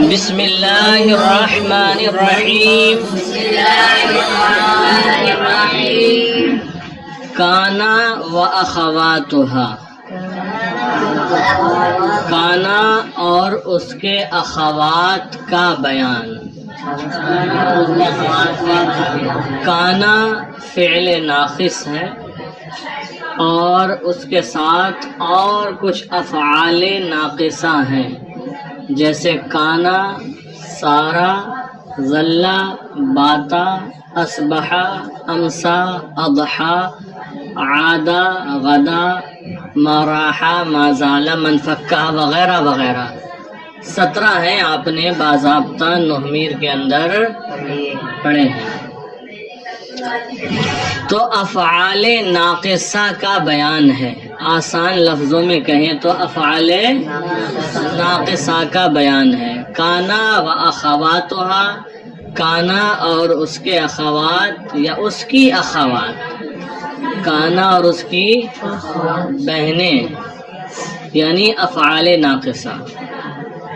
بسم اللہ الرحمن الرحیم کانا و اخواتہا، کانا اور اس کے اخوات کا بیان۔ کانا فعل ناقص ہے اور اس کے ساتھ اور کچھ افعال ناقصہ ہیں، جیسے کانا، سارا، ظلا، باتا، اصبحا، امسا، اضحا، عادا، غدا، مراحا، مازالا، منفکہ وغیرہ وغیرہ 17 ہیں، آپ نے باضابطہ نحمیر کے اندر پڑھے ہیں۔ تو افعال ناقصہ کا بیان ہے، آسان لفظوں میں کہیں تو افعال ناقصہ کا بیان ہے۔ کانا و اخواتہا، کانا اور اس کے اخوات یا اس کی اخوات، کانا اور اس کی بہنیں، یعنی افعال ناقصہ۔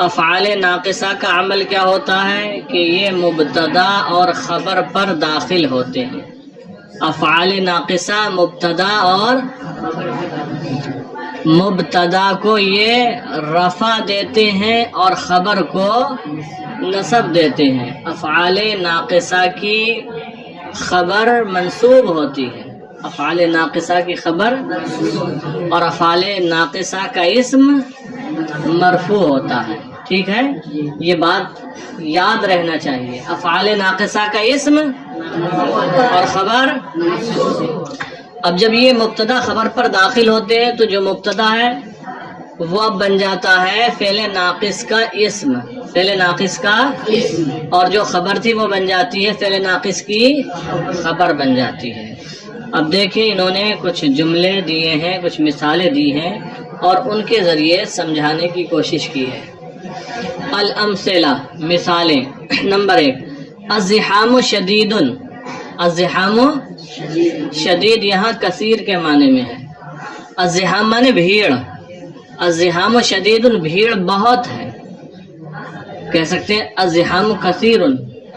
افعال ناقصہ کا عمل کیا ہوتا ہے کہ یہ مبتدا اور خبر پر داخل ہوتے ہیں۔ افعال ناقصہ مبتدا اور مبتدا کو یہ رفع دیتے ہیں اور خبر کو نصب دیتے ہیں۔ افعال ناقصہ کی خبر منصوب ہوتی ہے، افعال ناقصہ کی خبر، اور افعال ناقصہ کا اسم مرفوع ہوتا ہے۔ ٹھیک ہے، یہ بات یاد رہنا چاہیے، افعال ناقصہ کا اسم اور خبر۔ اب جب یہ مبتدا خبر پر داخل ہوتے ہیں تو جو مبتدا ہے وہ اب بن جاتا ہے فعل ناقص کا اسم، فعل ناقص کا، اور جو خبر تھی وہ بن جاتی ہے فعل ناقص کی خبر بن جاتی ہے۔ اب دیکھیں، انہوں نے کچھ جملے دیے ہیں، کچھ مثالیں دی ہیں اور ان کے ذریعے سمجھانے کی کوشش کی ہے۔ الامثلہ، مثالیں۔ نمبر 1، الزحام شدید۔ الزحام شدید یہاں کثیر کے معنی میں ہے۔ الزحام معنی بھیڑ، الزحام شدید بھیڑ بہت ہے۔ کہہ سکتے ہیں الزحام کثیر،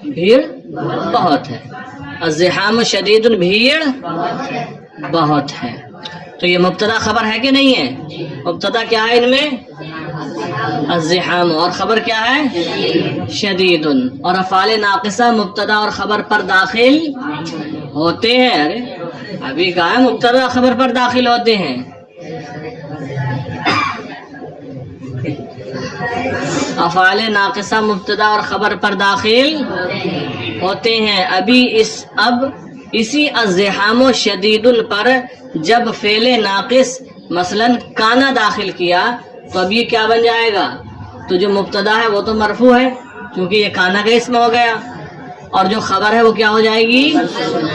بھیڑ بہت ہے۔ الزحام شدید بھیڑ بہت ہے۔ تو یہ مبتدا خبر ہے کہ نہیں ہے؟ مبتدا کیا ہے ان میں؟ الزحام، اور خبر کیا ہے؟ شدید۔ اور افعال ناقصہ مبتدا اور خبر پر داخل ہوتے ہیں۔ ارے ابھی کہا ہے مبتدا خبر پر داخل ہوتے ہیں۔ افعال ناقصہ مبتدا اور خبر پر داخل ہوتے ہیں۔ اب اسی الزحام و شدید پر جب فعل ناقص مثلا کانا داخل کیا تو اب یہ کیا بن جائے گا؟ تو جو مبتدا ہے وہ تو مرفوع ہے کیونکہ یہ کانا کا اسم ہو گیا، اور جو خبر ہے وہ کیا ہو جائے گی؟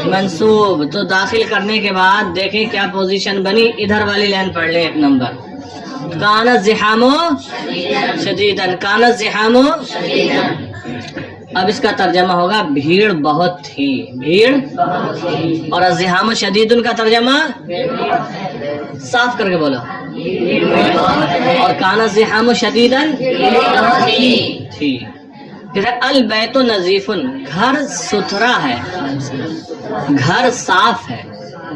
منصوب۔ تو داخل کرنے کے بعد دیکھیں کیا پوزیشن بنی، ادھر والی لائن پڑھ لیں، 1 نمبر۔ کان الزحام شدیدا، کان الزحام، اب اس کا ترجمہ ہوگا بھیڑ بہت تھی، بھیڑ، اور الزحام شدید کا ترجمہ صاف کر کے بولو، اور کان الزحام شدیدا تھی۔ پھر البیت نظیف، گھر ستھرا ہے، گھر صاف ہے،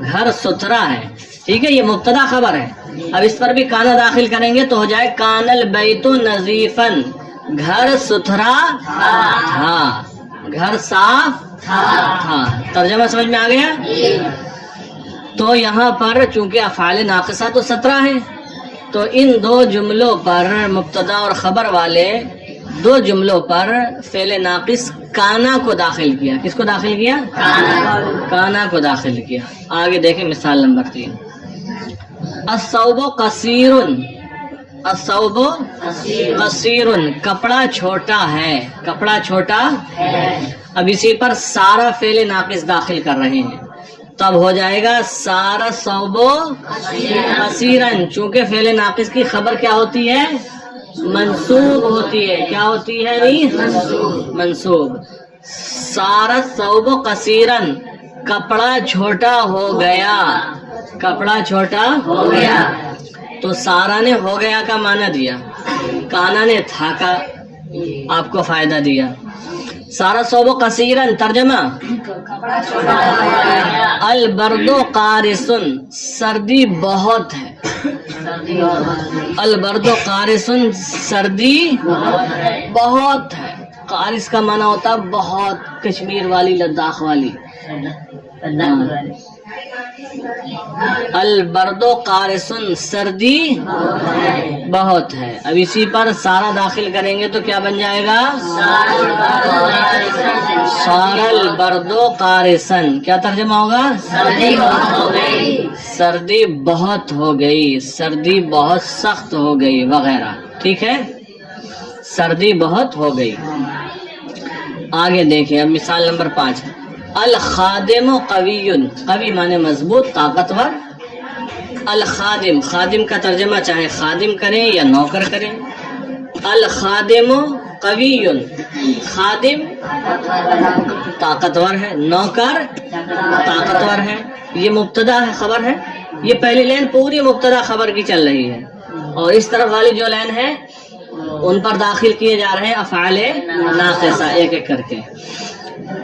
گھر ستھرا ہے۔ ٹھیک ہے، یہ مبتدا خبر ہے۔ اب اس پر بھی کانا داخل کریں گے تو ہو جائے کان البیت نظیفا، گھر ستھرا تھا، گھر صاف تھا۔ ترجمہ سمجھ میں آ گیا؟ تو یہاں پر چونکہ افعال ناقصہ تو 17 ہیں، تو ان 2 جملوں پر، مبتدا اور خبر والے 2 جملوں پر فعل ناقص کانا کو داخل کیا۔ کس کو داخل کیا؟ کانا کو داخل کیا۔ آگے دیکھیں مثال نمبر 3، الثوب قصیر، الثوب قصیر، کپڑا چھوٹا ہے، کپڑا چھوٹا ہے۔ اب اسی پر سارا فعل ناقص داخل کر رہے ہیں، تب ہو جائے گا سارا ثوب قصیرن، چونکہ فعل ناقص کی خبر کیا ہوتی ہے؟ منصوب ہوتی ہے۔ کیا ہوتی ہے؟ منصوب۔ سارا ثوب قصیرن، کپڑا چھوٹا ہو گیا، کپڑا چھوٹا ہو گیا. تو سارا نے ہو گیا کا معنی دیا, کانا نے تھا کا آپ کو فائدہ دیا. سارا صوب قصیرن ترجمہ البرد قارسن سردی بہت ہے. البرد قارسن سردی بہت ہے. قارس کا معنی ہوتا ہے بہت, کشمیر والی لداخ والی. البرد قارسن سردی بہت ہے. اب اسی پر سارا داخل کریں گے تو کیا بن جائے گا؟ سارا البرد قارسن. کیا ترجمہ ہوگا؟ سردی بہت ہو گئی, سردی بہت سخت ہو گئی وغیرہ. ٹھیک ہے, سردی بہت ہو گئی. آگے دیکھیں اب مثال نمبر 5. الخادم قوی, قوی معنی مضبوط طاقتور. الخادم, خادم کا ترجمہ چاہے خادم کریں یا نوکر کریں. الخادم قوی, خادم طاقتور ہے, نوکر طاقتور ہے. یہ مبتدا ہے, خبر ہے. یہ پہلی لائن پوری مبتدا خبر کی چل رہی ہے, اور اس طرف والی جو لائن ہے ان پر داخل کیے جا رہے ہیں افعال ناقصہ ایک ایک کر کے.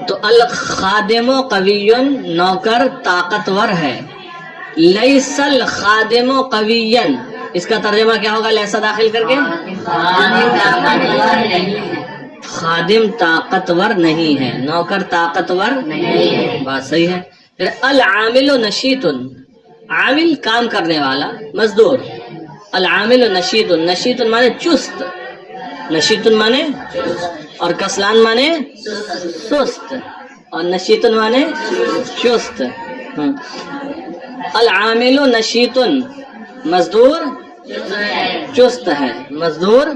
تو الخادم قوی, نوکر طاقتور ہے. لیس الخادم قویا, اس کا ترجمہ کیا ہوگا لیسا داخل کر کے؟ خادم طاقتور نہیں ہے, نوکر طاقتور نہیں. بات صحیح ہے. پھر العامل نشیط, عامل کام کرنے والا, مزدور. العامل نشیط, نشیط مانے چست, نشیط مانے اور کسلان مانے سست, اور نشیط مانے چست. العامل نشیط, مزدور چست ہے, مزدور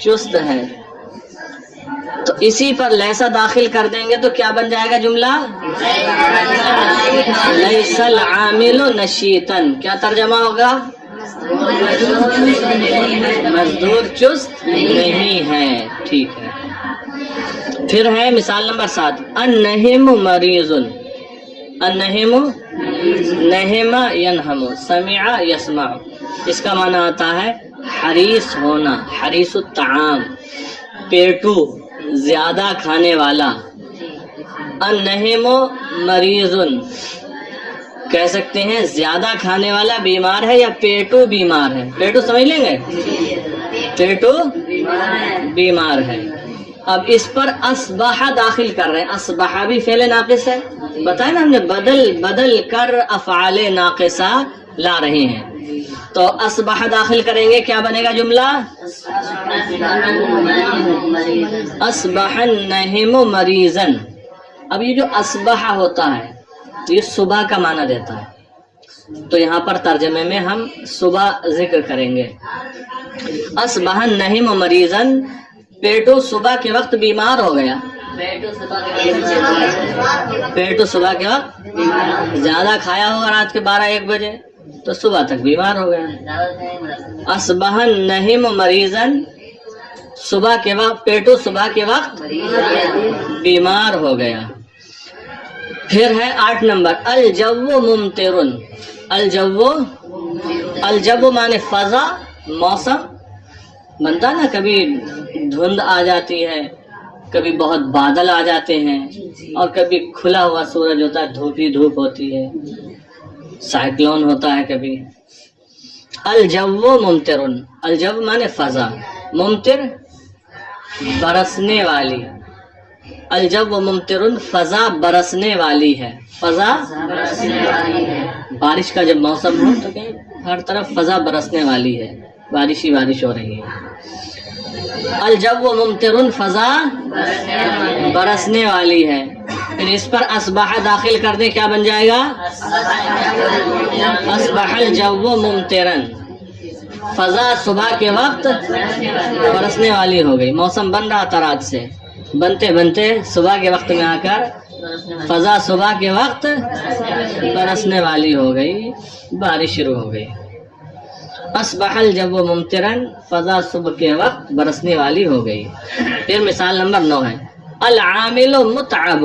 چست ہے. تو اسی پر لیسا داخل کر دیں گے تو کیا بن جائے گا جملہ؟ لیس العامل نشیطن. کیا ترجمہ ہوگا؟ مزدور چست نہیں ہے. ٹھیک ہے. پھر ہے مثال نمبر 7. النہم مریض, النہم نہم ینہم, سمع یسمع. اس کا معنی آتا ہے حریص ہونا, حریص الطعام, پیٹو زیادہ کھانے والا. النہم مریض, کہہ سکتے ہیں زیادہ کھانے والا بیمار ہے یا پیٹو بیمار ہے. پیٹو سمجھ لیں گے, پیٹو بیمار ہے. اب اس پر اصبح داخل کر رہے ہیں. اصبح بھی فعل ناقص ہے, بتائیں نا ہم نے بدل کر افعال ناقصہ لا رہے ہیں. تو اصبح داخل کریں گے, کیا بنے گا جملہ؟ اصبح النہم مریضا. اب یہ جو اصبح ہوتا ہے یہ صبح کا معنی دیتا ہے, تو یہاں پر ترجمے میں ہم صبح ذکر کریں گے. اصبح النہم مریضا, پیٹو صبح کے وقت بیمار ہو گیا. پیٹو صبح کے وقت زیادہ کھایا ہوگا رات کے 12-1 بجے, تو صبح تک بیمار ہو گیا. اصبح النہم مریضا, صبح کے وقت پیٹو صبح کے وقت بیمار ہو گیا. پھر ہے 8 نمبر. الجو ممطر, الجو مانے فضا, موسم. بنتا نا کبھی دھند آ جاتی ہے, کبھی بہت بادل آ جاتے ہیں, اور کبھی کھلا ہوا سورج ہوتا ہے, دھوپ ہی دھوپ ہوتی ہے, سائیکلون ہوتا ہے کبھی. الجو ممطر, الجو مانے فضا, ممطر برسنے والی. الجو ممطر, فضا برسنے والی ہے. فضا بارش کا جب موسم ہو تو کہ ہر طرف فضا برسنے والی ہے, بارش ہی بارش ہو رہی ہے. الجو ممطر, فضا برسنے والی ہے. پھر اس پر اصبح داخل کر دیں, کیا بن جائے گا؟ اصبح الجو ممطرا, فضا صبح کے وقت برسنے والی ہو گئی. موسم بن رہا تھا رات سے, بنتے بنتے صبح کے وقت میں آ کر فضا صبح کے وقت برسنے والی ہو گئی, بارش شروع ہو گئی. اصبح الجو ممطرا, فضا صبح کے وقت برسنے والی ہو گئی. پھر مثال نمبر 9 ہے. العامل متعب,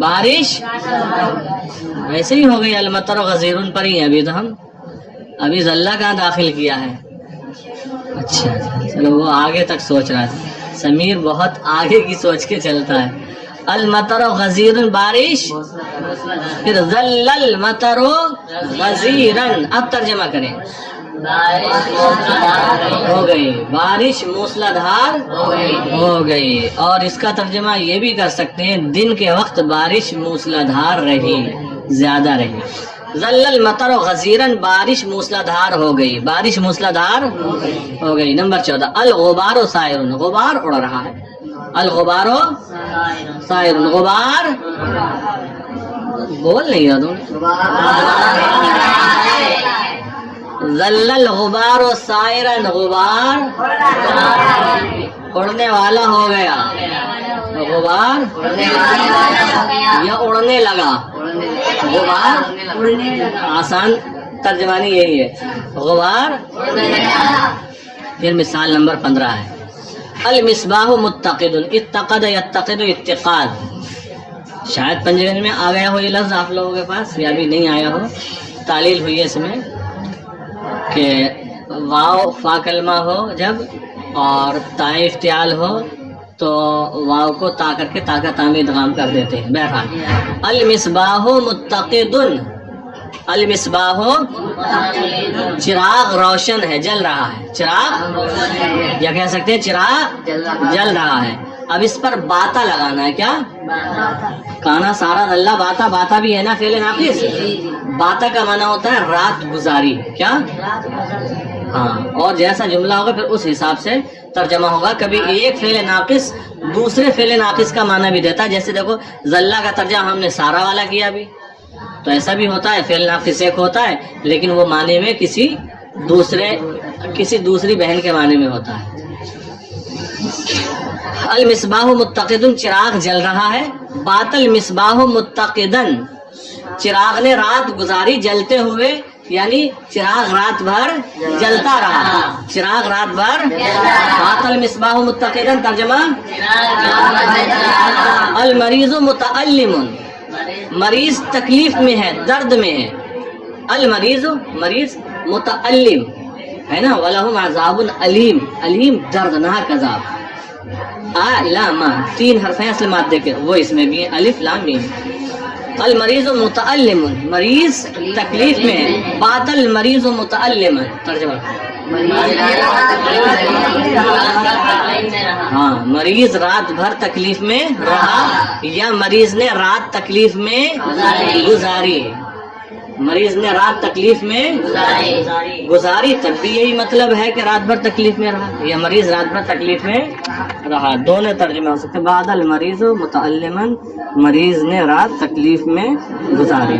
بارش ویسے ہی ہو گئی، المطر غزیرن پر ہی ابھی تو ہم ابھی ذلہ کہاں داخل کیا ہے. اچھا چلو وہ آگے تک سوچ رہا ہے، سمیر بہت آگے کی سوچ کے چلتا ہے. المطر غزیرن بارش، پھر ظل المطر غزیرن. اب ترجمہ کریں. ہو گئی بارش موسلا دھار ہو گئی. اور اس کا ترجمہ یہ بھی کر سکتے ہیں دن کے وقت بارش موسلا دھار رہی، زیادہ رہی. ظل المطر غزیرن بارش موسلا دھار ہو گئی، بارش موسلا دھار ہو گئی. نمبر 14 الغبار سائرن، غبار اڑ رہا ہے. الغبار سائرن، غبار بول نہیں رہا تم. ظل الغبار سائرن، غبار اڑنے والا ہو گیا. غبار یا اڑنے لگا، غبار آسان ترجمانی یہی ہے، غبار. پھر مثال نمبر 15 ہے المصباح متقد. اتقد یتقد اتقاد. شاید پنجوین میں آ گیا ہو یہ لفظ آپ لوگوں کے پاس، یا بھی نہیں آیا ہو. تعلیل ہوئی ہے اس میں کہ واو فا کلمہ ہو جب اور تا افتعال ہو تو واو کو تا کر کے تا کا تا میں ادغام کر دیتے ہیں. بہرحال المصباح متقد، المصباح چراغ روشن ہے، جل رہا ہے. چراغ یا کہہ سکتے ہیں چراغ جل رہا ہے. اب اس پر باتا لگانا ہے. کیا کانا سارا اللہ باتا، باتا بھی ہے نا فعل ناقص. باتا کا معنی ہوتا ہے رات گزاری. کیا ہاں، اور جیسا جملہ ہوگا پھر اس حساب سے ترجمہ ہوگا. کبھی ایک فعل ناقص دوسرے فعل ناقص کا معنی بھی دیتا ہے. جیسے دیکھو ذلہ کا ترجمہ ہم نے سارا والا کیا بھی، تو ایسا بھی ہوتا ہے فعل ناقص ایک ہوتا ہے لیکن وہ معنی میں کسی دوسری بہن کے معنی میں ہوتا ہے. المصباح متقدن، چراغ جل رہا ہے. بات المصباح متقدن، چراغ نے رات گزاری جلتے ہوئے، یعنی چراغ رات بھر جلتا رہا. چراغ رات بھر. بات المصباح متقدن ترجمہ المریض متألم، مریض تکلیف میں ہے، درد میں ہے. المریض مریض، متألم ہے نا. وَلَهُمْ عَذَابٌ علیم، علیم دردناک عذاب. لام 3 حرف ہیں اصل مادے کے، وہ اس میں بھی ہیں الف لام میم. المریض متألم، مریض تکلیف میں ہے. بات المریض متألما ترجمہ ہاں، مریض رات بھر تکلیف میں رہا یا مریض نے رات تکلیف میں گزاری. مریض نے رات تکلیف میں گزاری، تب بھی یہی مطلب ہے کہ رات بھر تکلیف میں رہا یا مریض رات بھر تکلیف میں رہا. دونوں ترجمے ہو سکتے. بعد المریض متألما، مریض نے رات تکلیف میں گزاری.